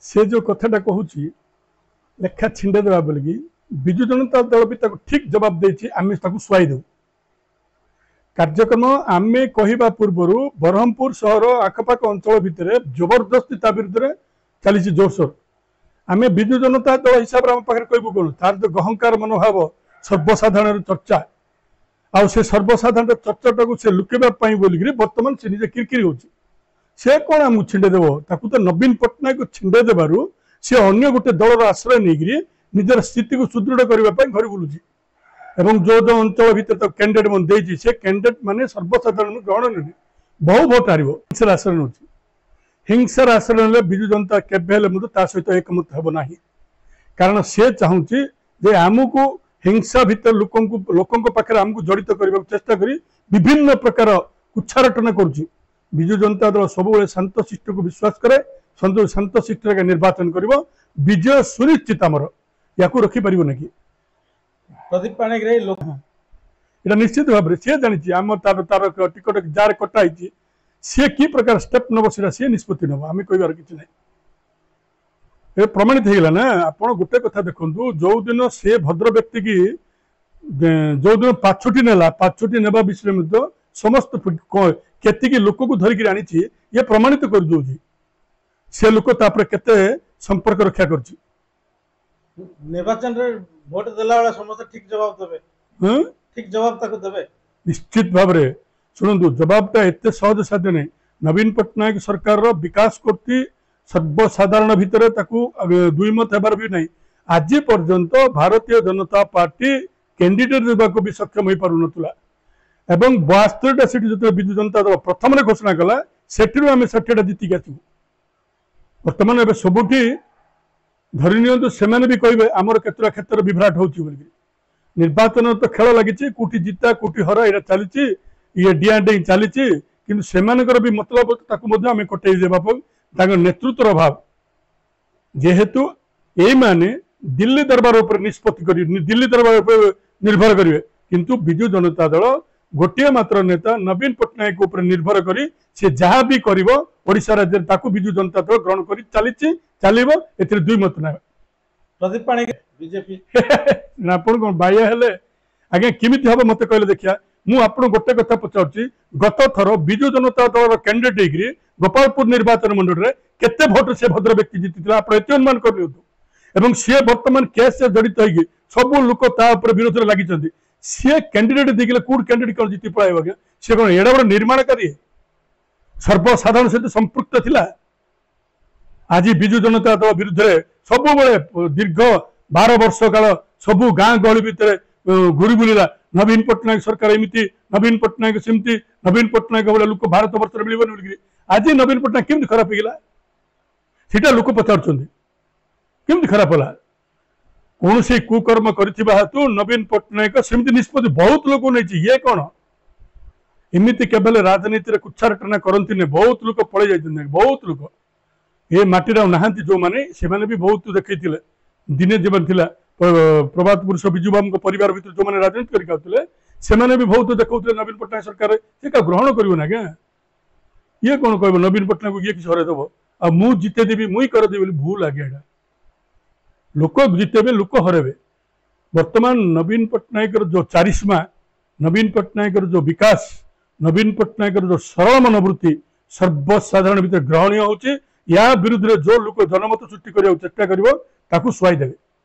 से जो कथाटा कहूँ लेखा छिंडे देवा बोलिकी विजु जनता दल भी ठीक जवाब देछि आमे ताकू सुआई देउ कार्यक्रम आमे कहिबा पूर्वरु बरहमपुर शहर आखपाख अंचल भितर जबरदस्ती ता विरुद्ध चली जोरसोर आमे विजु जनता दल हिसाब रे हम पाखरे कहबो कोन तार जो गहंकार मनोभाव सर्वसाधारण चर्चा आ से सर्वसाधारण चर्चाटा को से लुकेबा पई बोलिकी वर्तमान से निजे किरकिरी होछि से कौन आमको छिंडे देव ताकू तो नवीन पट्टनायक को छिंडे देबारु से अन्य गोटे दलर आश्रय नहीं निजर स्थिति को सुदृढ़ करने घर बुलूची एवं जो जो अंचल भितर तो कैंडिडेट मन देछि से कैंडिडेट माने सर्वसाधारण ग्रहण नहीं बहु भोट हार हिंसार आश्रय नौ हिंसार आश्रय ने विजु जनता केवे ता सहित एकमत हेब ना कारण से चाहूँगी जे आमको हिंसा भितर लोकों पाखे आमको जड़ित करने चेष्टा करी विभिन्न प्रकार कुच्छारटना करुच्ची विजु जनता दल सब शांत शिष्ट को विश्वास करे शांत शिष्ट निर्वाचन कर विजय सुनिश्चित आमर या रखिपर ना कि प्रदीप पाणिग्राही यहाँ निश्चित भाव में सी जानी आम तार तार टिकट जार कटाई सी कि प्रकार स्टेप नब सी निष्पत्ति नब आम कह कि ना प्रमाणित होगा ना आप गोटे कथा देखु जो दिन से भद्र व्यक्ति की जो दिन पाछुटी नेला पाछुटी नेबा विषय में समस्त केतिकी लोक को धरिकी आनी ये प्रमाणित कर दौर से लोक केते संपर्क रक्षा कर निर्वाचन रे वोट देला वाला समस्त ठीक जवाब देबे ठीक जवाब ताको देबे निश्चित भाव में शुणु जवाबटा एत सहज साध्य नहीं नवीन पट्टनायक सरकार रो विकास करती सर्वसाधारण भितर दुईमत हेबार भी नहीं आज पर्यंत भारतीय जनता पार्टी कैंडिडेट देवाक भी सक्षम हो पार नथुला एवं 72टा सीट जो विजु जनता दल प्रथम घोषणा कला से आम 60टा जीतिक आसू बर्तमान ए सबुठी धरी नि से भी कहे आमर केतरा क्षेत्र विभ्राट हो निर्वाचन तो खेल लगी कोटी जिता कोटी हरा यहाँ चली ये डिया डे चली कि से भी मतलब आम कटे देवा नेतृत्वर अभाव जेहेतु यही माने दिल्ली दरबार उपर निष्पत्ति कर दिल्ली दरबार उपर निर्भर करेंगे किंतु विजु जनता दल गोटे मात्र नेता नवीन पट्टनायक उपर निर्भर करी से जहाँ भी करिवो ओडिशा राज्य ताकू विजु जनता दल ग्रहण करी चली चलिबो एतिर दुई मत ना प्रदीप पाणिग्राही बीजेपी ना आपण कोन बाया हेले आगे किमिति हबो मते कहले देखिया मु आपण गोटे कथा पचाउची गत thorough Biju Janata Dal candidate degree Gopalpur निर्वाचन मंडल रे केते भोट से भद्र व्यक्ति जीतिला आपण एते अनुमान करलियो एवं सी वर्तमान केस से जड़ित होगी सब लोक विरोध में लगी सी कैंडिडेट देखिए कौट कैंडिडेट कौन जीति पड़ाइब आज्ञा सी कौन एडा बड़ निर्माणकारी सर्वसाधारण सहित संपृक्त थिला आज विजु जनता दल विरुद्ध सब दीर्घ 12 वर्ष काल सबू गाँ गहली भितर घूरी बुलिला नवीन पट्टनायक सरकार एमती नवीन पट्टनायक सेमती नवीन पट्टनायक भाई लोक भारत वर्ष मिलबन बोलिक आज नवीन पट्टनायक केमती खराब होगा सीटा लोक पचार केमती खराब है कौन से कुकर्म हेतु नवीन पट्टनायक सेमती निष्पत्ति बहुत लोग नहीं ये कौन एमती केवल राजनीति कुच्छारटना करती बहुत लोग पड़े जाते बहुत लोग ये माटी ना जो मैंने से भी बहुत देखते दिने जीवन थी प्रभात पुरुष विजु बाबू परिवार भर जो मैंने राजनीति करते से भी बहुत देखते नवीन पट्टनायक सरकार से क्या ग्रहण कर क्या ये कौन कह नवीन पट्टनायक ये किसी हरदेव आ मु जितेदेवी मुई करदेवी भूल आगे एटा लोक जितेबे लोक हरेबे वर्तमान नवीन पट्टनायक जो चारिस्मा नवीन पट्टनायक जो विकास नवीन पट्टनायक जो सरल मनोवृत्ति सर्वसाधारण भितर ग्रहणीय होची या विरुद्ध जो लोक जनमत सृष्टि करने चेष्टा कर सुआई देवे